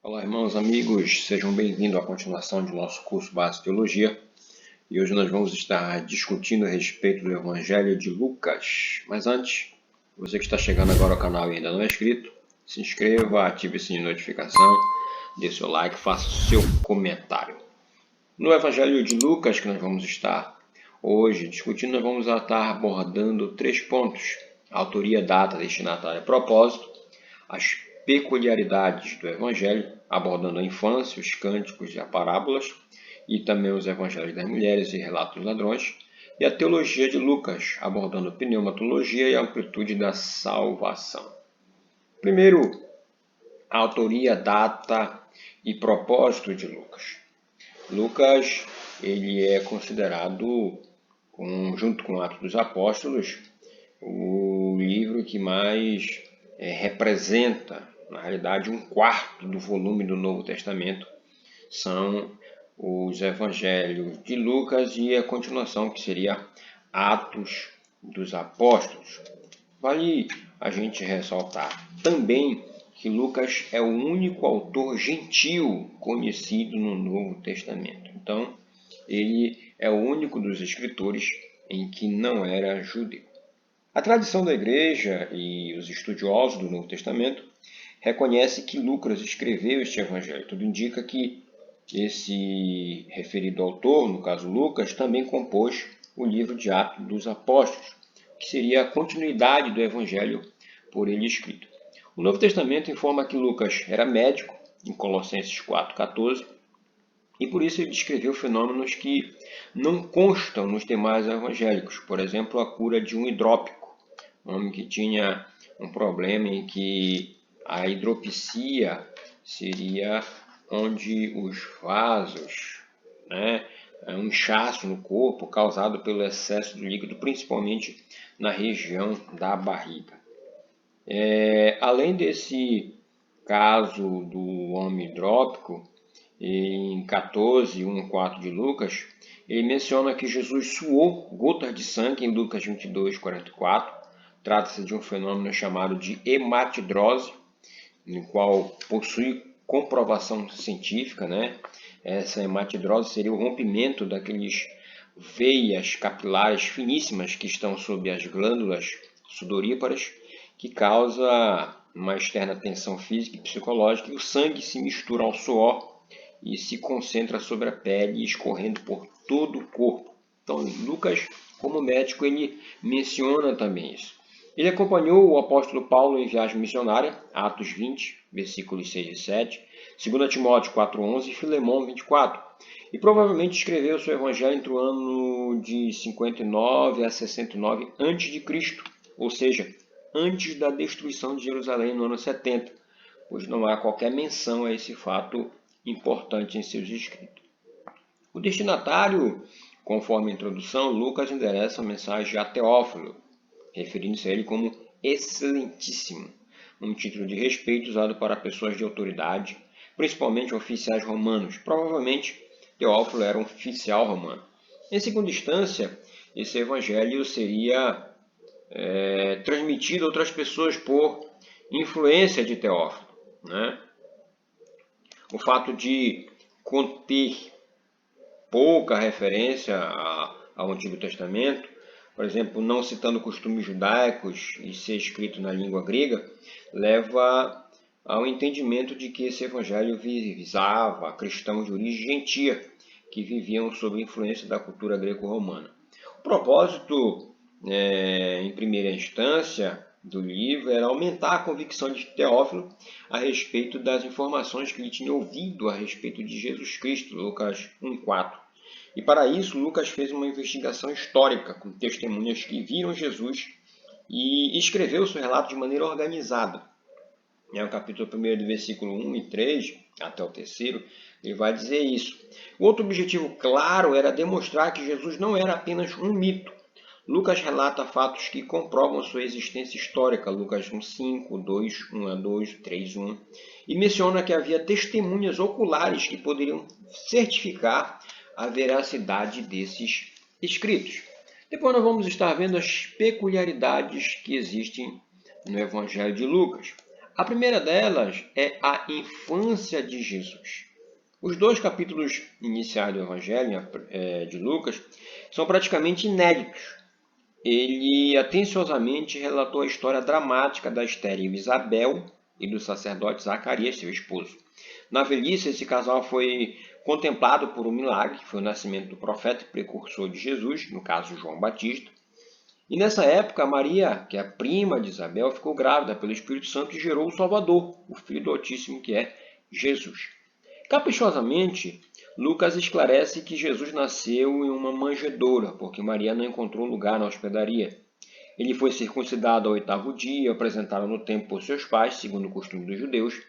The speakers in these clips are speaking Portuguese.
Olá, irmãos, amigos, sejam bem-vindos à continuação de nosso curso Base de Teologia. E hoje nós vamos estar discutindo a respeito do Evangelho de Lucas. Mas antes, você que está chegando agora ao canal e ainda não é inscrito, se inscreva, ative o sininho de notificação, dê seu like, faça o seu comentário. No Evangelho de Lucas, que nós vamos estar hoje discutindo, nós vamos estar abordando 3 pontos: a autoria, data, destinatário e propósito, as peculiaridades do Evangelho, abordando a infância, os cânticos e as parábolas, e também os Evangelhos das mulheres e relatos dos ladrões, e a teologia de Lucas, abordando pneumatologia e a amplitude da salvação. Primeiro, a autoria, data e propósito de Lucas. Lucas, ele é considerado, junto com Atos dos Apóstolos, o livro que mais representa, na realidade, 1/4 do volume do Novo Testamento são os Evangelhos de Lucas e a continuação, que seria Atos dos Apóstolos. Vale a gente ressaltar também que Lucas é o único autor gentil conhecido no Novo Testamento. Então, ele é o único dos escritores em que não era judeu. A tradição da Igreja e os estudiosos do Novo Testamento reconhecem que Lucas escreveu este evangelho. Tudo indica que esse referido autor, no caso Lucas, também compôs o livro de Atos dos Apóstolos, que seria a continuidade do evangelho por ele escrito. O Novo Testamento informa que Lucas era médico, em Colossenses 4,14, e por isso ele descreveu fenômenos que não constam nos demais evangélicos. Por exemplo, a cura de um hidrópico, um homem que tinha um problema em que a hidropisia seria onde os vasos, um inchaço no corpo causado pelo excesso de líquido, principalmente na região da barriga. Além desse caso do homem hidrópico, em 14:1-4 de Lucas, ele menciona que Jesus suou gotas de sangue em Lucas 22:44. Trata-se de um fenômeno chamado de hematidrose, no qual possui comprovação científica, Essa hematidrose seria o rompimento daqueles veias capilares finíssimas que estão sob as glândulas sudoríparas, que causa uma externa tensão física e psicológica, e o sangue se mistura ao suor e se concentra sobre a pele, escorrendo por todo o corpo. Então, Lucas, como médico, ele menciona também isso. Ele acompanhou o apóstolo Paulo em viagem missionária, Atos 20, versículos 6 e 7, 2 Timóteo 4:11 e Filemão 24, e provavelmente escreveu seu evangelho entre o ano de 59 a 69 a.C., ou seja, antes da destruição de Jerusalém no ano 70, pois não há qualquer menção a esse fato importante em seus escritos. O destinatário, conforme a introdução, Lucas endereça a mensagem a Teófilo, referindo-se a ele como excelentíssimo, um título de respeito usado para pessoas de autoridade, principalmente oficiais romanos. Provavelmente, Teófilo era um oficial romano. Em segunda instância, esse evangelho seria transmitido a outras pessoas por influência de Teófilo. O fato de conter pouca referência ao Antigo Testamento, por exemplo, não citando costumes judaicos e ser escrito na língua grega, leva ao entendimento de que esse evangelho visava cristãos de origem gentia, que viviam sob influência da cultura greco-romana. O propósito, em primeira instância, do livro era aumentar a convicção de Teófilo a respeito das informações que ele tinha ouvido a respeito de Jesus Cristo, Lucas 1:4. E para isso, Lucas fez uma investigação histórica com testemunhas que viram Jesus e escreveu seu relato de maneira organizada. No capítulo 1, do versículo 1 e 3 até o 3, ele vai dizer isso. O outro objetivo claro era demonstrar que Jesus não era apenas um mito. Lucas relata fatos que comprovam sua existência histórica, Lucas 1:5, 2:1-2, 3:1, e menciona que havia testemunhas oculares que poderiam certificar a veracidade desses escritos. Depois nós vamos estar vendo as peculiaridades que existem no Evangelho de Lucas. A primeira delas é a infância de Jesus. Os dois capítulos iniciais do Evangelho de Lucas são praticamente inéditos. Ele atenciosamente relatou a história dramática da estéril Isabel e do sacerdote Zacarias, seu esposo. Na velhice, esse casal foi contemplado por um milagre, que foi o nascimento do profeta e precursor de Jesus, no caso João Batista. E nessa época, Maria, que é a prima de Isabel, ficou grávida pelo Espírito Santo e gerou o Salvador, o Filho do Altíssimo, que é Jesus. Caprichosamente, Lucas esclarece que Jesus nasceu em uma manjedoura, porque Maria não encontrou lugar na hospedaria. Ele foi circuncidado ao 8º dia, apresentado no templo por seus pais, segundo o costume dos judeus.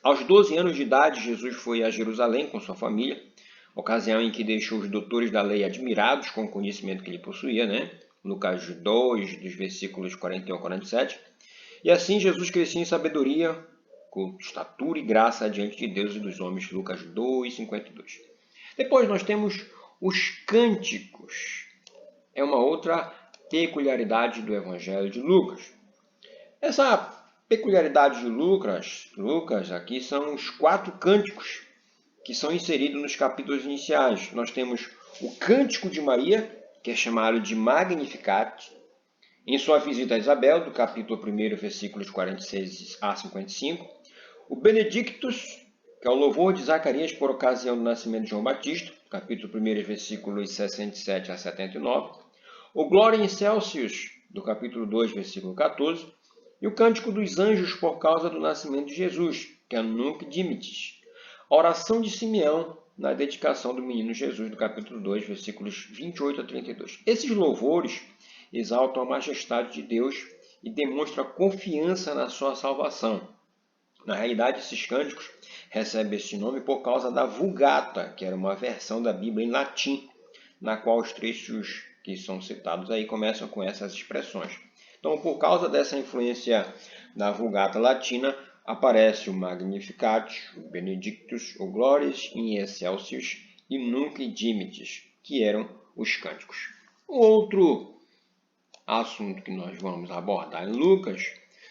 Aos 12 anos de idade, Jesus foi a Jerusalém com sua família, ocasião em que deixou os doutores da lei admirados com o conhecimento que ele possuía, Lucas 2, dos versículos 41 a 47. E assim Jesus crescia em sabedoria, com estatura e graça diante de Deus e dos homens, Lucas 2, 52. Depois nós temos os cânticos. É uma outra peculiaridade do Evangelho de Lucas. Essa peculiaridade de Lucas aqui são os 4 cânticos que são inseridos nos capítulos iniciais. Nós temos o Cântico de Maria, que é chamado de Magnificat, em sua visita a Isabel, do capítulo 1, versículos 46 a 55. O Benedictus, que é o louvor de Zacarias por ocasião do nascimento de João Batista, capítulo 1, versículos 67 a 79. O Gloria in Excelsis, do capítulo 2, versículo 14. E o Cântico dos Anjos por causa do nascimento de Jesus, que é Nunc Dimittis. A oração de Simeão na dedicação do menino Jesus, do capítulo 2, versículos 28 a 32. Esses louvores exaltam a majestade de Deus e demonstram a confiança na sua salvação. Na realidade, esses cânticos recebem esse nome por causa da Vulgata, que era uma versão da Bíblia em latim, na qual os trechos que são citados aí começam com essas expressões. Então, por causa dessa influência da Vulgata latina, aparece o Magnificat, o Benedictus, o Glorias in Excelsis e Nunc Dimittis, que eram os cânticos. O outro assunto que nós vamos abordar em Lucas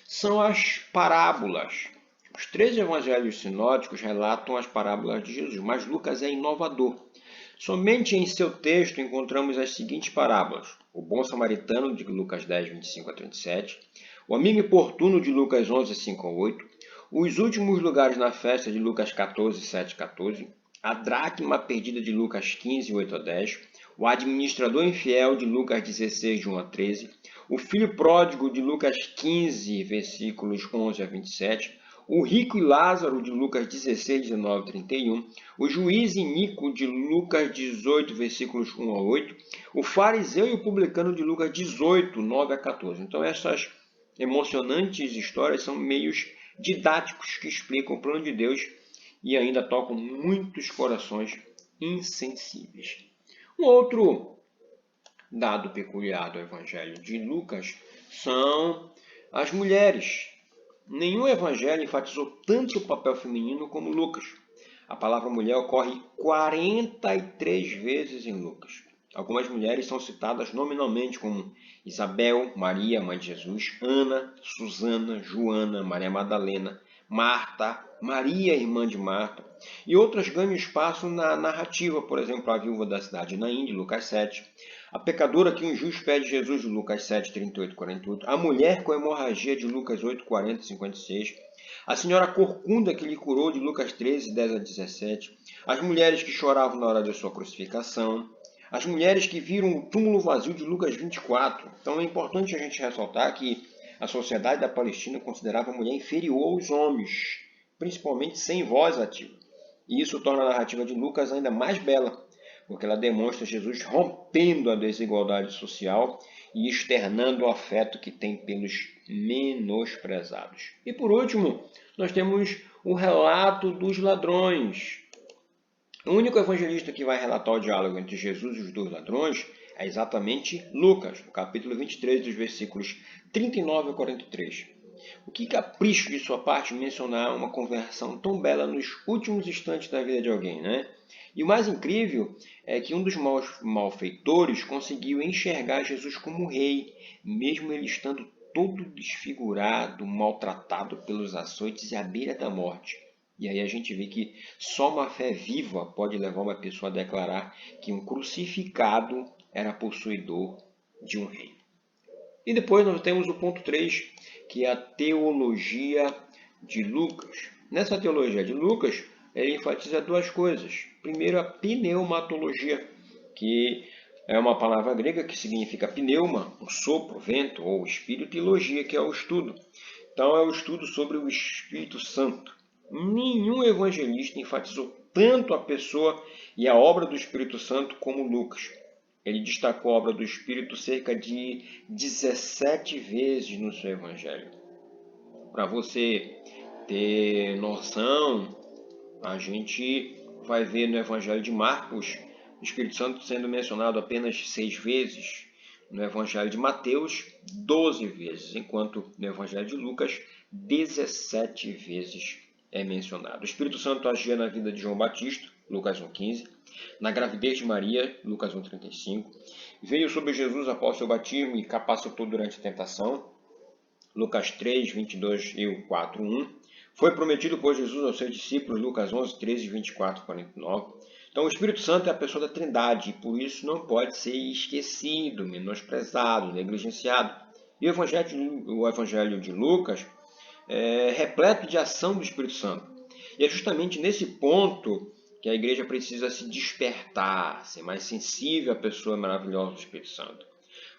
são as parábolas. Os 3 evangelhos sinóticos relatam as parábolas de Jesus, mas Lucas é inovador. Somente em seu texto encontramos as seguintes parábolas: o bom samaritano, de Lucas 10, 25 a 37, o amigo importuno, de Lucas 11, 5 a 8, os últimos lugares na festa, de Lucas 14, 7 a 14, a dracma perdida, de Lucas 15, 8 a 10, o administrador infiel, de Lucas 16, de 1 a 13, o filho pródigo, de Lucas 15, versículos 11 a 27, o rico e Lázaro, de Lucas 16, 19 a 31, o juiz iníquo, de Lucas 18, versículos 1 a 8, o fariseu e o publicano, de Lucas 18, 9 a 14. Então, essas emocionantes histórias são meios didáticos que explicam o plano de Deus e ainda tocam muitos corações insensíveis. Um outro dado peculiar do Evangelho de Lucas são as mulheres. Nenhum evangelho enfatizou tanto o papel feminino como Lucas. A palavra mulher ocorre 43 vezes em Lucas. Algumas mulheres são citadas nominalmente como Isabel, Maria, mãe de Jesus, Ana, Susana, Joana, Maria Madalena, Marta, Maria, irmã de Marta. E outras ganham espaço na narrativa, por exemplo, a viúva da cidade de Naim, de Lucas 7. A pecadora que um juiz pede Jesus, de Lucas 7, 38 e 48. A mulher com hemorragia, de Lucas 8, 40 e 56. A senhora corcunda que lhe curou, de Lucas 13, 10 a 17. As mulheres que choravam na hora de sua crucificação. As mulheres que viram o túmulo vazio, de Lucas 24. Então é importante a gente ressaltar que a sociedade da Palestina considerava a mulher inferior aos homens, principalmente sem voz ativa. E isso torna a narrativa de Lucas ainda mais bela, porque ela demonstra Jesus rompendo a desigualdade social e externando o afeto que tem pelos menosprezados. E por último, nós temos o relato dos ladrões. O único evangelista que vai relatar o diálogo entre Jesus e os 2 ladrões é exatamente Lucas, no capítulo 23, dos versículos 39 a 43. O que capricho de sua parte mencionar uma conversão tão bela nos últimos instantes da vida de alguém, né? E o mais incrível é que um dos malfeitores conseguiu enxergar Jesus como rei, mesmo ele estando todo desfigurado, maltratado pelos açoites e à beira da morte. E aí a gente vê que só uma fé viva pode levar uma pessoa a declarar que um crucificado era possuidor de um reino. E depois nós temos o ponto 3, que é a teologia de Lucas. Nessa teologia de Lucas, ele enfatiza duas coisas. Primeiro, a pneumatologia, que é uma palavra grega que significa pneuma, um sopro, vento ou espírito, e logia, que é o estudo. Então, é o estudo sobre o Espírito Santo. Nenhum evangelista enfatizou tanto a pessoa e a obra do Espírito Santo como Lucas. Ele destacou a obra do Espírito cerca de 17 vezes no seu evangelho. Para você ter noção, a gente vai ver no evangelho de Marcos o Espírito Santo sendo mencionado apenas 6 vezes, no evangelho de Mateus 12 vezes, enquanto no evangelho de Lucas 17 vezes é mencionado. O Espírito Santo agia na vida de João Batista, Lucas 1,15, na gravidez de Maria, Lucas 1,35, veio sobre Jesus após seu batismo e capacitou durante a tentação, Lucas 3, 22 e 4,1. Foi prometido por Jesus aos seus discípulos, Lucas 11, 13, 24, 49. Então, o Espírito Santo é a pessoa da Trindade e por isso não pode ser esquecido, menosprezado, negligenciado. E o Evangelho de Lucas é repleto de ação do Espírito Santo. E é justamente nesse ponto que a igreja precisa se despertar, ser mais sensível à pessoa maravilhosa do Espírito Santo.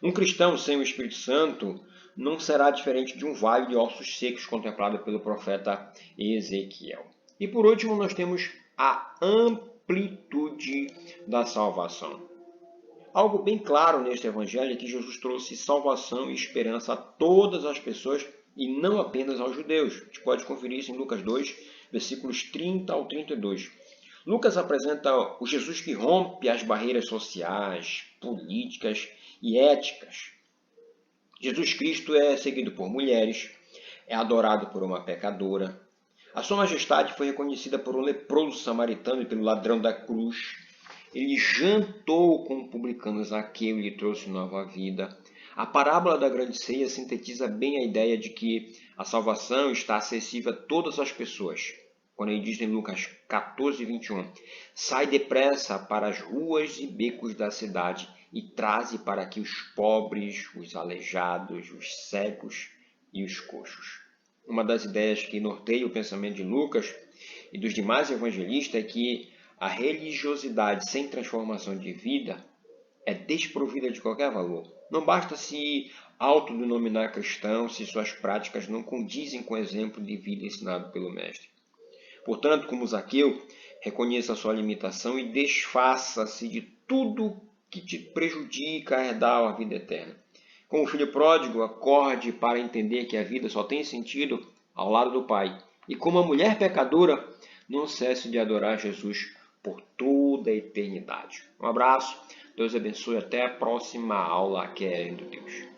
Um cristão sem o Espírito Santo não será diferente de um vale de ossos secos contemplado pelo profeta Ezequiel. E por último, nós temos a amplitude da salvação. Algo bem claro neste evangelho é que Jesus trouxe salvação e esperança a todas as pessoas e não apenas aos judeus. A gente pode conferir isso em Lucas 2, versículos 30 ao 32. Lucas apresenta o Jesus que rompe as barreiras sociais, políticas e éticas. Jesus Cristo é seguido por mulheres, é adorado por uma pecadora. A sua majestade foi reconhecida por um leproso samaritano e pelo ladrão da cruz. Ele jantou com o publicano Zaqueu e lhe trouxe nova vida. A parábola da grande ceia sintetiza bem a ideia de que a salvação está acessível a todas as pessoas. Quando ele diz em Lucas 14, 21, sai depressa para as ruas e becos da cidade e traze para aqui os pobres, os aleijados, os cegos e os coxos. Uma das ideias que norteia o pensamento de Lucas e dos demais evangelistas é que a religiosidade sem transformação de vida é desprovida de qualquer valor. Não basta se autodenominar cristão se suas práticas não condizem com o exemplo de vida ensinado pelo Mestre. Portanto, como Zaqueu, reconheça a sua limitação e desfaça-se de tudo que te prejudica a herdar a vida eterna. Como filho pródigo, acorde para entender que a vida só tem sentido ao lado do Pai. E como uma mulher pecadora, não cesse de adorar Jesus por toda a eternidade. Um abraço, Deus abençoe, até a próxima aula, querendo Deus.